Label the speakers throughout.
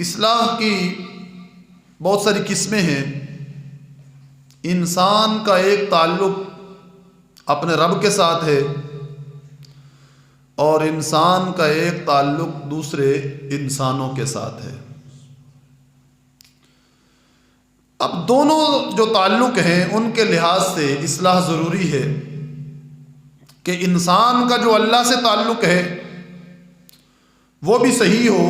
Speaker 1: اصلاح کی بہت ساری قسمیں ہیں۔ انسان کا ایک تعلق اپنے رب کے ساتھ ہے اور انسان کا ایک تعلق دوسرے انسانوں کے ساتھ ہے۔ اب دونوں جو تعلق ہیں ان کے لحاظ سے اصلاح ضروری ہے کہ انسان کا جو اللہ سے تعلق ہے وہ بھی صحیح ہو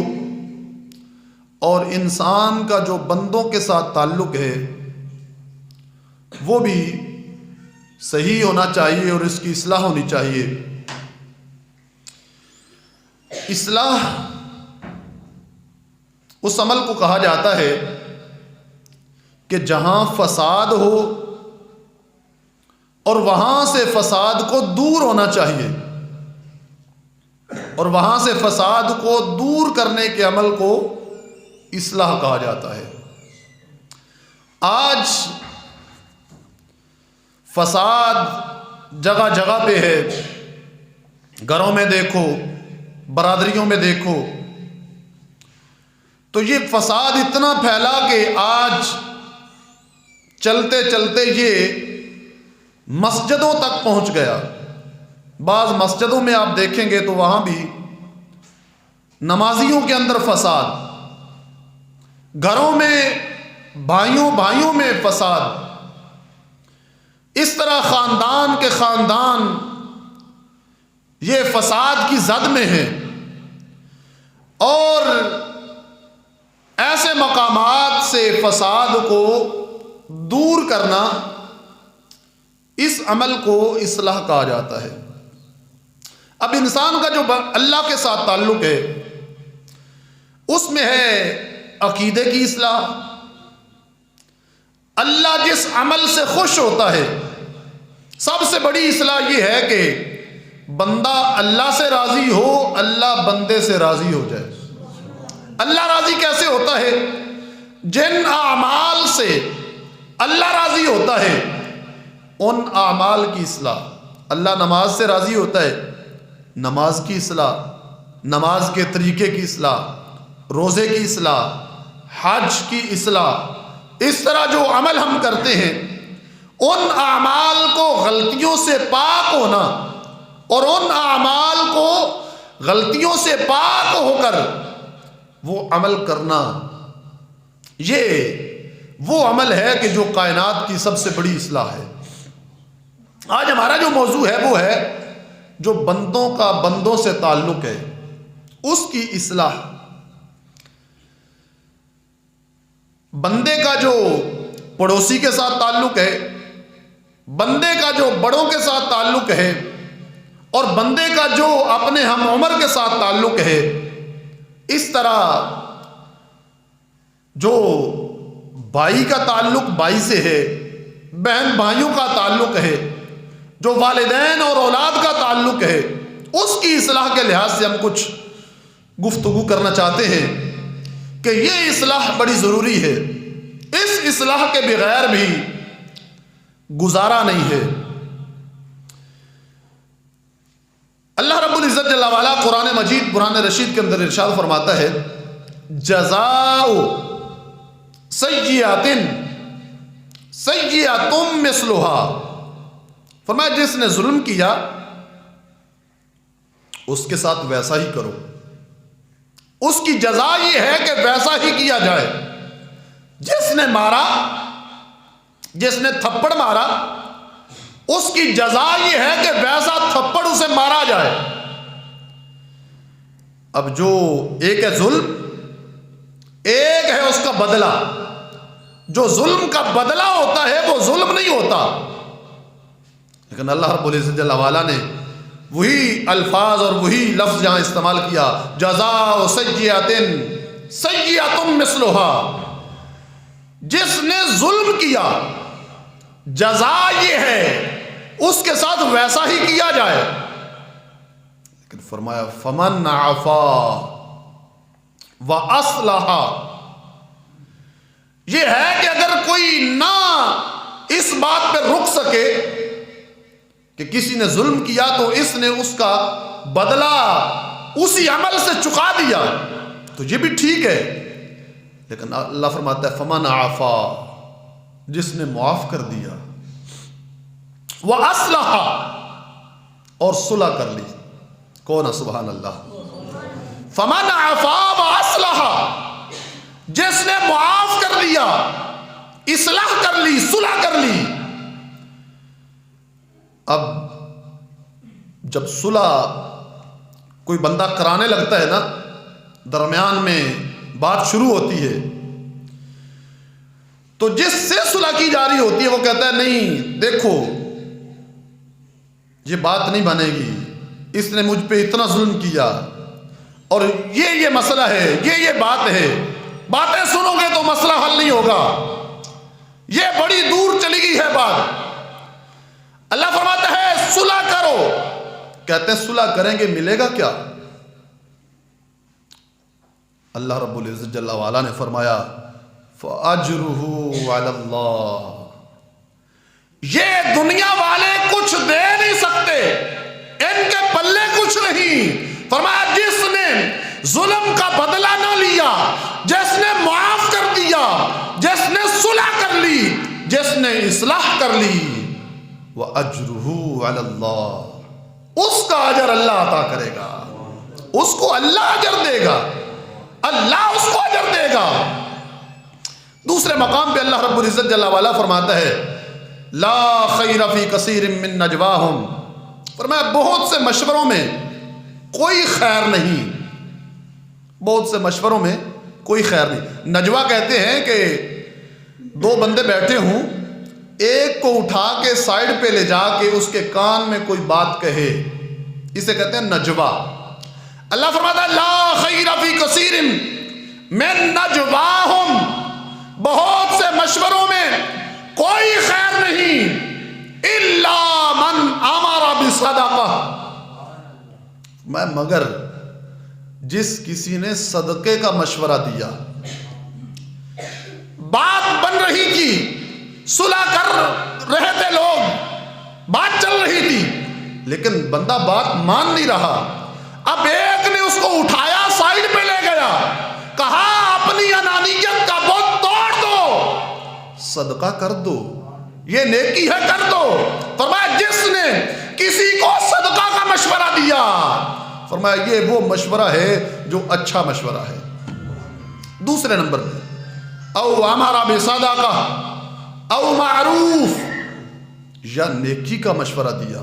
Speaker 1: اور انسان کا جو بندوں کے ساتھ تعلق ہے وہ بھی صحیح ہونا چاہیے اور اس کی اصلاح ہونی چاہیے۔ اصلاح اس عمل کو کہا جاتا ہے کہ جہاں فساد ہو اور وہاں سے فساد کو دور ہونا چاہیے، اور وہاں سے فساد کو دور کرنے کے عمل کو اصلاح کہا جاتا ہے۔ آج فساد جگہ جگہ پہ ہے، گھروں میں دیکھو، برادریوں میں دیکھو، تو یہ فساد اتنا پھیلا کہ آج چلتے چلتے یہ مسجدوں تک پہنچ گیا۔ بعض مسجدوں میں آپ دیکھیں گے تو وہاں بھی نمازیوں کے اندر فساد، گھروں میں بھائیوں میں فساد، اس طرح خاندان کے خاندان یہ فساد کی زد میں ہیں، اور ایسے مقامات سے فساد کو دور کرنا، اس عمل کو اصلاح کہا جاتا ہے۔ اب انسان کا جو اللہ کے ساتھ تعلق ہے اس میں ہے عقیدے کی اصلاح۔ اللہ جس عمل سے خوش ہوتا ہے، سب سے بڑی اصلاح یہ ہے کہ بندہ اللہ سے راضی ہو، اللہ بندے سے راضی ہو جائے۔ اللہ راضی کیسے ہوتا ہے؟ جن اعمال سے اللہ راضی ہوتا ہے ان اعمال کی اصلاح۔ اللہ نماز سے راضی ہوتا ہے، نماز کی اصلاح، نماز کے طریقے کی اصلاح، روزے کی اصلاح، حج کی اصلاح۔ اس طرح جو عمل ہم کرتے ہیں ان اعمال کو غلطیوں سے پاک ہونا اور ان اعمال کو غلطیوں سے پاک ہو کر وہ عمل کرنا، یہ وہ عمل ہے کہ جو کائنات کی سب سے بڑی اصلاح ہے۔ آج ہمارا جو موضوع ہے وہ ہے جو بندوں کا بندوں سے تعلق ہے اس کی اصلاح۔ بندے کا جو پڑوسی کے ساتھ تعلق ہے، بندے کا جو بڑوں کے ساتھ تعلق ہے، اور بندے کا جو اپنے ہم عمر کے ساتھ تعلق ہے، اس طرح جو بھائی کا تعلق بھائی سے ہے، بہن بھائیوں کا تعلق ہے، جو والدین اور اولاد کا تعلق ہے، اس کی اصلاح کے لحاظ سے ہم کچھ گفتگو کرنا چاہتے ہیں کہ یہ اصلاح بڑی ضروری ہے۔ اس اصلاح کے بغیر بھی گزارا نہیں ہے۔ اللہ رب العزت جل وعلا قرآن مجید قرآن رشید کے اندر ارشاد فرماتا ہے جزاء سیئۃ سیئۃ مثلھا، فرمایا جس نے ظلم کیا اس کے ساتھ ویسا ہی کرو، اس کی جزا یہ ہے کہ ویسا ہی کیا جائے۔ جس نے مارا، جس نے تھپڑ مارا، اس کی جزا یہ ہے کہ ویسا تھپڑ اسے مارا جائے۔ اب جو ایک ہے ظلم، ایک ہے اس کا بدلہ۔ جو ظلم کا بدلہ ہوتا ہے وہ ظلم نہیں ہوتا، لیکن اللہ رب العزت جل وعلا نے وہی الفاظ اور وہی لفظ جہاں استعمال کیا، جزاء سیئۃ سیئۃ مثلھا، جس نے ظلم کیا جزا یہ ہے اس کے ساتھ ویسا ہی کیا جائے۔ لیکن فرمایا فمن عفا واصلح، یہ ہے کہ اگر کوئی نہ اس بات پہ رک سکے کہ کسی نے ظلم کیا تو اس نے اس کا بدلہ اسی عمل سے چکا دیا تو یہ بھی ٹھیک ہے، لیکن اللہ فرماتا ہے فمن عفا، جس نے معاف کر دیا، وَأَصْلَحَ، اور صلح کر لی. کون ہے؟ سبحان اللہ. فمن عفا وَأَصْلَحَ، جس نے معاف کر لیا، اصلاح کر لی، صلح کر لی. اب جب صلح کوئی بندہ کرانے لگتا ہے نا، درمیان میں بات شروع ہوتی ہے، تو جس سے صلح کی جا رہی ہوتی ہے وہ کہتا ہے نہیں دیکھو یہ بات نہیں بنے گی، اس نے مجھ پہ اتنا ظلم کیا اور یہ مسئلہ ہے، یہ بات ہے، باتیں سنو گے تو مسئلہ حل نہیں ہوگا، یہ بڑی دور چلی گئی ہے بات. اللہ فرماتا ہے صلح کرو. کہتے ہیں صلح کریں گے ملے گا کیا؟ اللہ رب العزت جل وعلا نے فرمایا فَأَجْرُهُ عَلَى اللَّهِ، یہ دنیا والے کچھ دے نہیں سکتے، ان کے پلے کچھ نہیں. فرمایا جس نے ظلم کا بدلہ نہ لیا، جس نے معاف کر دیا، جس نے صلح کر لی، جس نے اصلاح کر لی، وَأَجْرُهُ عَلَى اللَّهِ، اس کا اجر اللہ عطا کرے گا، اس کو اللہ اجر دے گا، اللہ اس کو اجر دے گا. دوسرے مقام پہ اللہ رب العزت جل وعلا فرماتا ہے لا خیر فی کثیر من نجواہم، فرمایا بہت سے مشوروں میں کوئی خیر نہیں، بہت سے مشوروں میں کوئی خیر نہیں. نجوا کہتے ہیں کہ دو بندے بیٹھے ہوں، ایک کو اٹھا کے سائڈ پہ لے جا کے اس کے کان میں کوئی بات کہے، اسے کہتے ہیں نجوا. اللہ فرماتا ہے لا خیر فی کثیر من نجواہم، بہت سے مشوروں میں کوئی خیر نہیں، الا من امر بصدقہ، مگر جس کسی نے صدقے کا مشورہ دیا. بات بن رہی تھی، صلح کر رہے تھے لوگ، بات چل رہی تھی، لیکن بندہ بات مان نہیں رہا. اب ایک نے اس کو اٹھایا، سائڈ پہ لے گیا، کہا اپنی انانیت کا بت توڑ دو، صدقہ کر دو، یہ نیکی ہے کر دو. فرمایا جس نے کسی کو صدقہ کا مشورہ دیا، فرمایا یہ وہ مشورہ ہے جو اچھا مشورہ ہے. دوسرے نمبر پہ او امر بصدقہ او معروف، یا نیکی کا مشورہ دیا،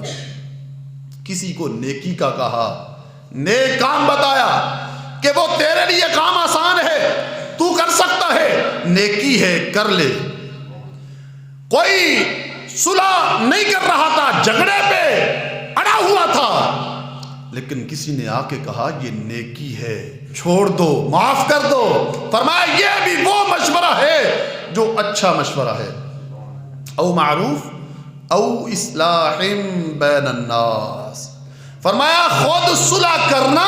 Speaker 1: کسی کو نیکی کا کہا، نیک کام بتایا کہ وہ تیرے لیے کام آسان ہے، تو کر سکتا ہے، نیکی ہے کر لے. کوئی صلح نہیں کر رہا تھا، جھگڑے پہ اڑا ہوا تھا، لیکن کسی نے آ کے کہا یہ نیکی ہے، چھوڑ دو، معاف کر دو. فرمایا یہ بھی وہ مشورہ ہے جو اچھا مشورہ ہے. او معروف او اصلاح بین الناس، فرمایا خود صلح کرنا،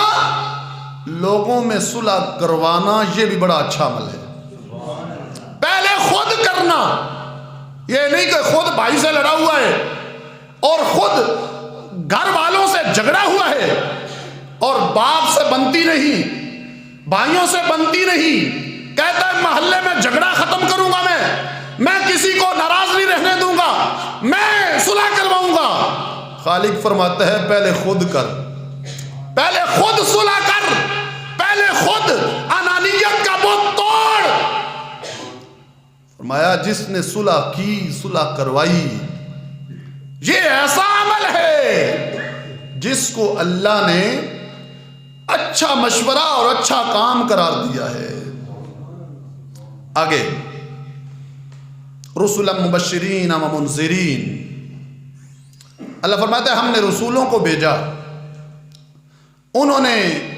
Speaker 1: لوگوں میں صلح کروانا، یہ بھی بڑا اچھا عمل ہے. پہلے خود کرنا، یہ نہیں کہ خود بھائی سے لڑا ہوا ہے اور خود گھر والوں سے جھگڑا ہوا ہے اور باپ سے بنتی نہیں، بھائیوں سے بنتی نہیں، کہتا ہے محلے میں جھگڑا ختم کروں گا، میں کسی کو ناراض نہیں رہنے دوں گا، میں صلح کرواؤں گا. خالق فرماتا ہے پہلے خود کر، پہلے خود صلح کر، پہلے خود انانیت کا بت توڑ. فرمایا جس نے صلح کی، صلح کروائی، یہ ایسا عمل ہے جس کو اللہ نے اچھا مشورہ اور اچھا کام قرار دیا ہے. آگے رسلا مبشرین و منذرین، اللہ فرماتا ہے ہم نے رسولوں کو بھیجا، انہوں نے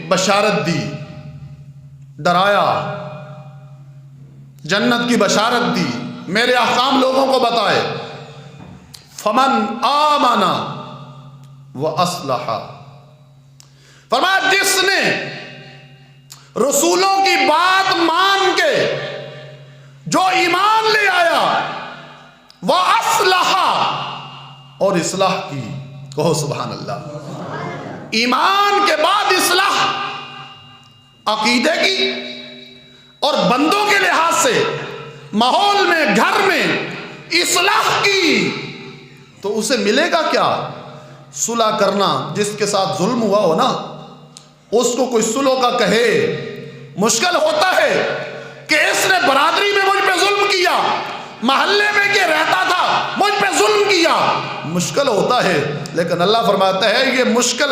Speaker 1: بشارت دی، ڈرایا، جنت کی بشارت دی، میرے احکام لوگوں کو بتائے. فمن آمن واصلح، فرمایا جس نے رسولوں کی بات مان کے جو ایمان لے آیا، واصلح، اور اصلاح کی. کہو سبحان اللہ. ایمان کے بعد اصلاح عقیدے کی اور بندوں کے لحاظ سے ماحول میں گھر میں اصلاح کی تو اسے ملے گا کیا؟ صلح کرنا. جس کے ساتھ ظلم ہوا ہو نا اس کو کوئی صلح کا کہے مشکل ہوتا ہے کہ اس نے برادری میں مجھ پہ ظلم کیا, محلے میں یہ رہتا تھا مجھ پہ ظلم کیا, مشکل ہوتا ہے. لیکن اللہ فرماتا ہے یہ مشکل,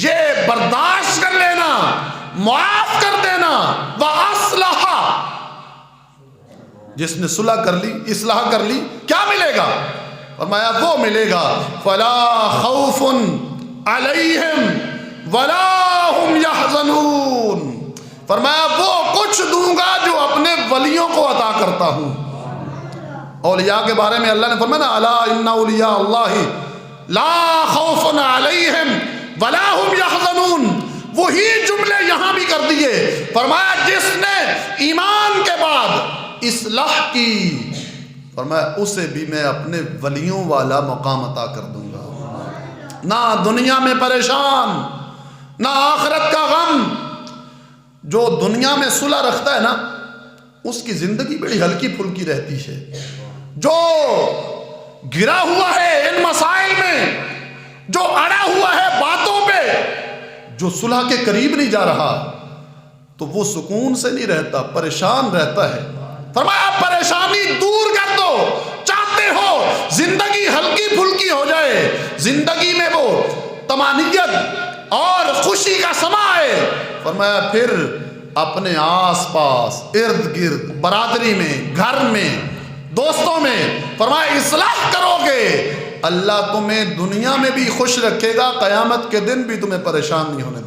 Speaker 1: یہ برداشت کر لینا, معاف کر دینا. وَأَصْلَحَ, جس نے صلح کر لی, اصلاح کر لی, کیا ملے گا؟ فرمایا وہ ملے گا فَلَا خَوْفٌ عَلَيْهِمْ وَلَا هُمْ يَحْزَنُونَ. فرمایا وہ کچھ دوں گا جو اپنے ولیوں کو عطا کرتا ہوں. اولیاء کے بارے میں اللہ نے فرمایا الا ان اولیاء اللہ لا خوف علیہم ولا هم يحزنون. وہی جملے یہاں بھی کر دیے. فرمایا جس نے ایمان کے بعد اصلاح کی, فرمایا اسے بھی میں اپنے ولیوں والا مقام عطا کر دوں گا. نہ دنیا میں پریشان نہ آخرت کا غم. جو دنیا میں صلح رکھتا ہے نا اس کی زندگی بڑی ہلکی پھلکی رہتی ہے. جو گرا ہوا ہے ان مسائل میں, جو اڑا ہوا ہے باتوں پہ, جو صلح کے قریب نہیں جا رہا تو وہ سکون سے نہیں رہتا, پریشان رہتا ہے. فرمایا پریشانی دور کر دو, چاہتے ہو زندگی ہلکی پھلکی ہو جائے, زندگی میں وہ طمانینت اور خوشی کا سما ہے. فرمایا پھر اپنے آس پاس ارد گرد برادری میں گھر میں دوستوں میں فرمایا اصلاح کرو گے اللہ تمہیں دنیا میں بھی خوش رکھے گا, قیامت کے دن بھی تمہیں پریشان نہیں ہونے